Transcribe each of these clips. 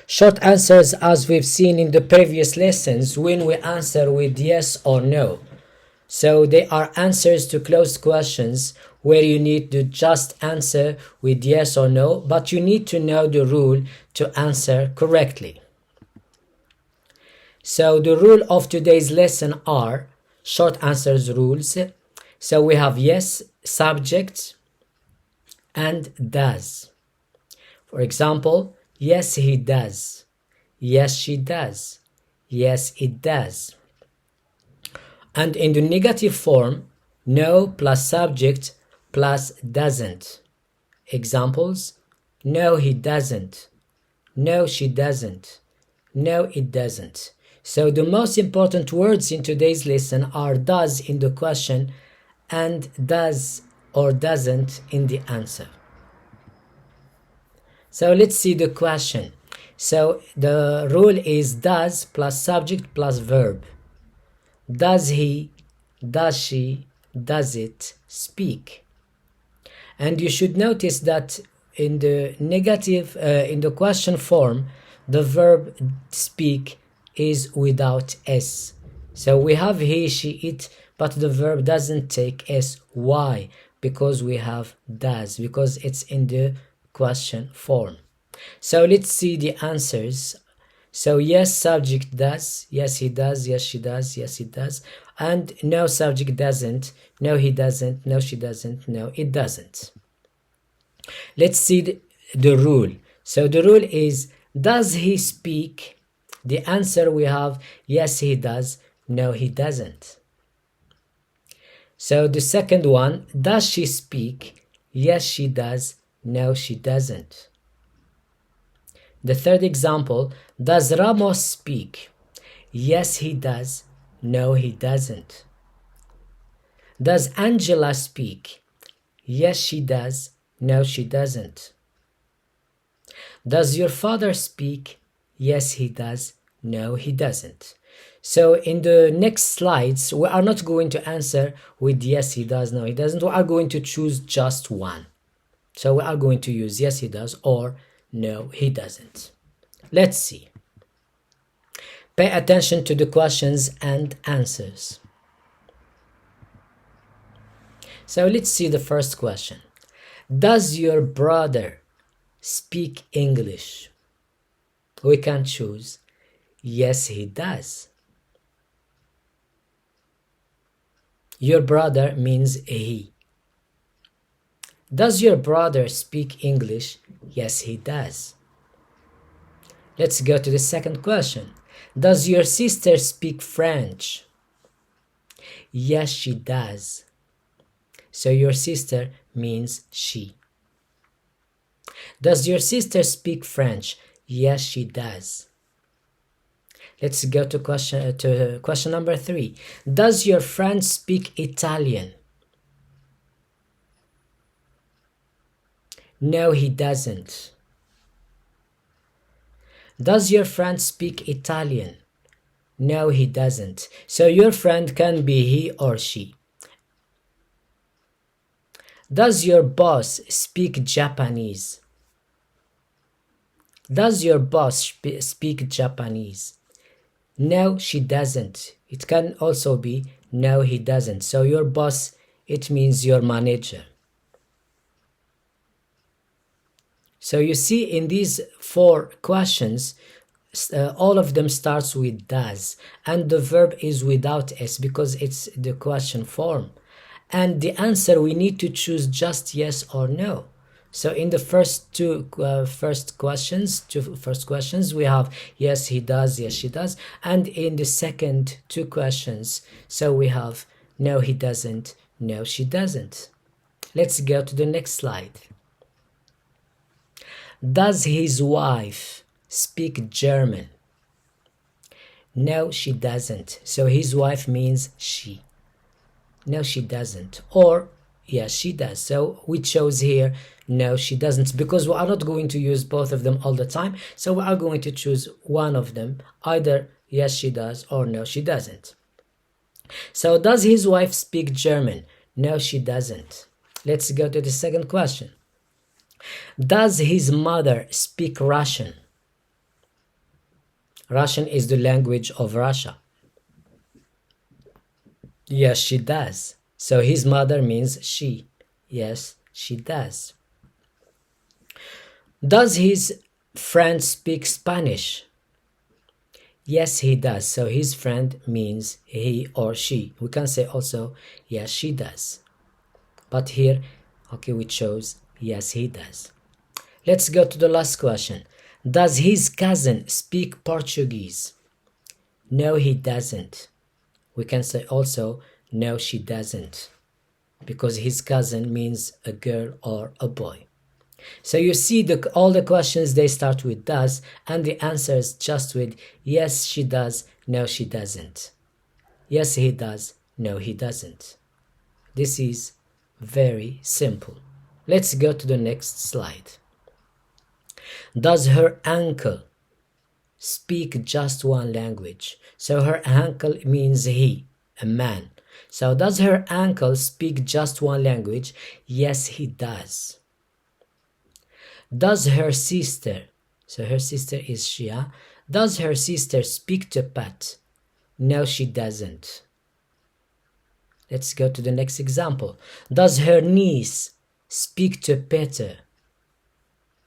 Short answers, as we've seen in the previous lessons, when we answer with yes or no. So they are answers to closed questions where you need to just answer with yes or no, but you need to know the rule to answer correctly. So the rule of today's lesson are short answers rules. So we have yes, subject, and does. For example, yes, he does. Yes, she does. Yes, it does. And in the negative form, no plus subject plus doesn't. Examples: no, he doesn't. No, she doesn't. No, it doesn't. So the most important words in today's lesson are does in the question and does or doesn't in the answer. So let's see the question. So the rule is does plus subject plus verb. Does he, does she, does it speak? And you should notice that in the negative, in the question form, the verb speak is without s. So we have he, she, it, but the verb doesn't take s. Why? Because we have does, because it's in the question form. So let's see the answers. So yes, subject does. Yes, he does. Yes, she does. Yes, it does. And no, subject doesn't. No, he doesn't. No, she doesn't. No, it doesn't. Let's see the rule. So the rule is, does he speak? The answer we have, yes, he does. No, he doesn't. So the second one, does she speak? Yes, she does. No, she doesn't. The third example, does Ramos speak? Yes, he does. No, he doesn't. Does Angela speak? Yes, she does. No, she doesn't. Does your father speak? Yes, he does. No, he doesn't. So in the next slides, we are not going to answer with yes, he does, no, he doesn't. We are going to choose just one. So we are going to use yes, he does, or no, he doesn't. Let's see. Pay attention to the questions and answers. So let's see the first question. Does your brother speak English? We can choose yes, he does. Your brother means he. Does your brother speak English? Yes, he does. Let's go to the second question. Does your sister speak French? Yes, she does. So your sister means she. Does your sister speak French? Yes, she does. Let's go to question number 3. Does your friend speak Italian? No, he doesn't. Does your friend speak Italian? No, he doesn't. So your friend can be he or she. Does your boss speak Japanese? Does your boss speak Japanese? No, she doesn't. It can also be no, he doesn't. So your boss, it means your manager. So you see in these 4 questions, all of them starts with does, and the verb is without s because it's the question form. And the answer, we need to choose just yes or no. So in the first first questions, we have yes, he does, yes, she does. And in the second 2 questions, so we have no, he doesn't, no, she doesn't. Let's go to the next slide. Does his wife speak German? No, she doesn't. So his wife means she. No, she doesn't. Or yes, she does. So we chose here no, she doesn't, because we are not going to use both of them all the time. So we are going to choose one of them, either yes, she does, or no, she doesn't. So does his wife speak German? No, she doesn't. Let's go to the second question. Does his mother speak Russian? Russian is the language of Russia. Yes, she does. So his mother means she. Yes, she does. Does his friend speak Spanish? Yes, he does. So his friend means he or she. We can say also, yes, she does. But here, okay, we chose, yes, he does. Let's go to the last question. Does his cousin speak Portuguese? No, he doesn't. We can say also, no, she doesn't. Because his cousin means a girl or a boy. So you see all the questions, they start with does, and the answers just with yes, she does, no, she doesn't. Yes, he does, no, he doesn't. This is very simple. Let's go to the next slide. Does her uncle speak just one language? So her uncle means he, a man. So does her uncle speak just one language? Yes, he does. Does her sister, so her sister is Shia, does her sister speak to Pat? No, she doesn't. Let's go to the next example. Does her niece speak to Peter?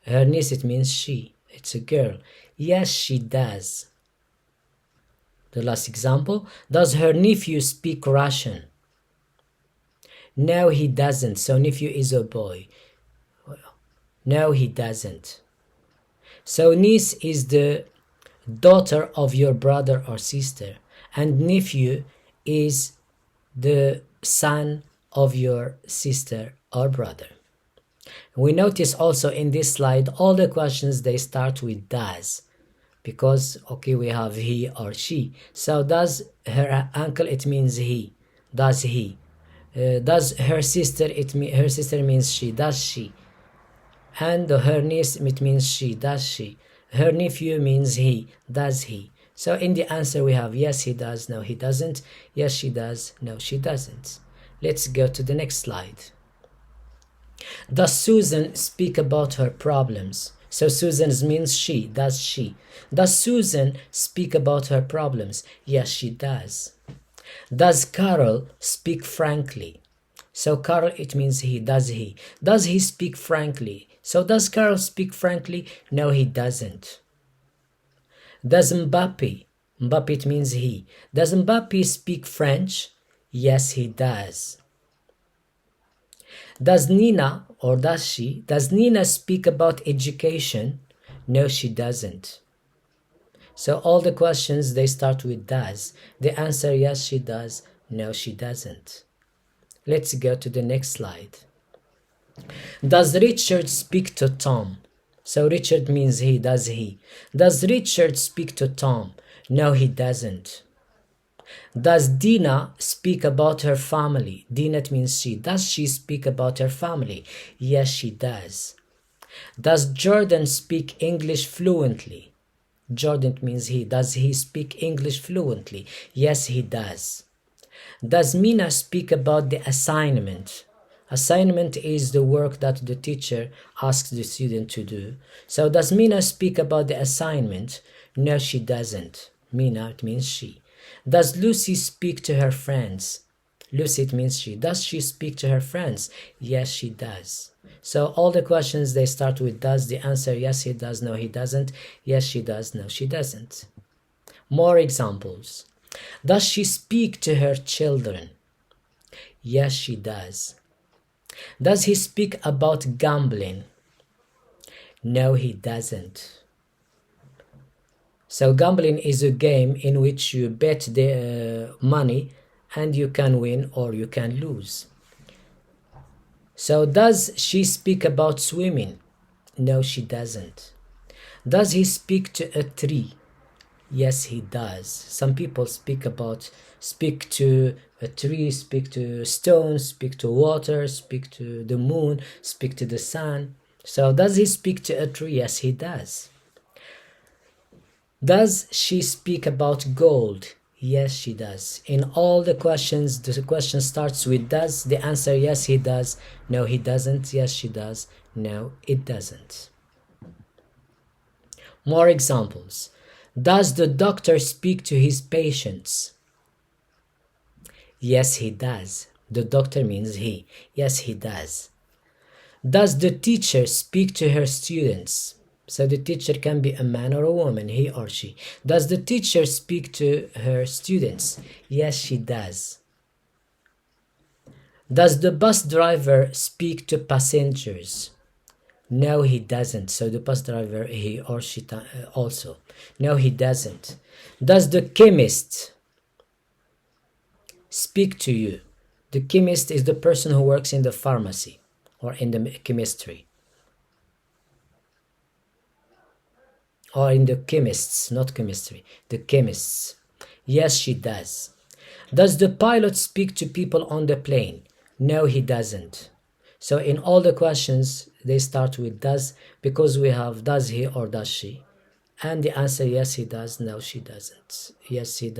Her niece, it means she, it's a girl. Yes, she does. The last example, does her nephew speak Russian? No, he doesn't. So nephew is a boy. No, he doesn't. So niece is the daughter of your brother or sister, and nephew is the son of your sister or brother. We notice also in this slide all the questions, they start with does, because okay, we have he or she. So does her uncle, it means he. Does he? Does her sister, her sister means she. Does she? And her niece, it means she. Does she? Her nephew means he. Does he? So in the answer we have yes, he does, no, he doesn't. Yes, she does, no, she doesn't. Let's go to the next slide. Does Susan speak about her problems? So Susan means she. Does she? Does Susan speak about her problems? Yes, she does. Does Carol speak frankly? So Carol, it means he. Does he? Does he speak frankly? So does Carol speak frankly? No, he doesn't. Does Mbappe, Mbappe, it means he. Does Mbappe speak French? Yes, he does. Does Nina, or does Nina speak about education? No, she doesn't. So all the questions, they start with does. The answer, yes, she does, no, she doesn't. Let's go to the next slide. Does Richard speak to Tom? So Richard means he. Does he? Does Richard speak to Tom? No, he doesn't. Does Dina speak about her family? Dina, it means she. Does she speak about her family? Yes, she does. Does Jordan speak English fluently? Jordan means he. Does he speak English fluently? Yes, he does. Does Mina speak about the assignment? Assignment is the work that the teacher asks the student to do. So does Mina speak about the assignment? No, she doesn't. Mina, it means she. Does Lucy speak to her friends? Lucy, it means she. Does she speak to her friends? Yes, she does. So all the questions, they start with does. The answer, yes, he does, no, he doesn't. Yes, she does, no, she doesn't. More examples. Does she speak to her children? Yes, she does. Does he speak about gambling? No, he doesn't. So gambling is a game in which you bet the money and you can win or you can lose. So does she speak about swimming? No, she doesn't. Does he speak to a tree? Yes, he does. Some people speak to a tree, speak to stones, speak to water, speak to the moon, speak to the sun. So does he speak to a tree? Yes, he does. Does she speak about gold? Yes, she does. In all the questions, the question starts with does. The answer, yes, he does. No, he doesn't. Yes, she does. No, it doesn't. More examples. Does the doctor speak to his patients? Yes, he does. The doctor means he. Yes, he does. Does the teacher speak to her students? So the teacher can be a man or a woman, he or she. Does the teacher speak to her students? Yes, she does. Does the bus driver speak to passengers? No, he doesn't. So the bus driver, he or she also. No, he doesn't. Does the chemist speak to you? The chemist is the person who works in the pharmacy or in the chemistry. Or in the chemists, not chemistry, the chemists. Yes, she does. Does the pilot speak to people on the plane? No, he doesn't. So in all the questions, they start with does, because we have does he or does she. And the answer, yes, he does. No, she doesn't. Yes, he does.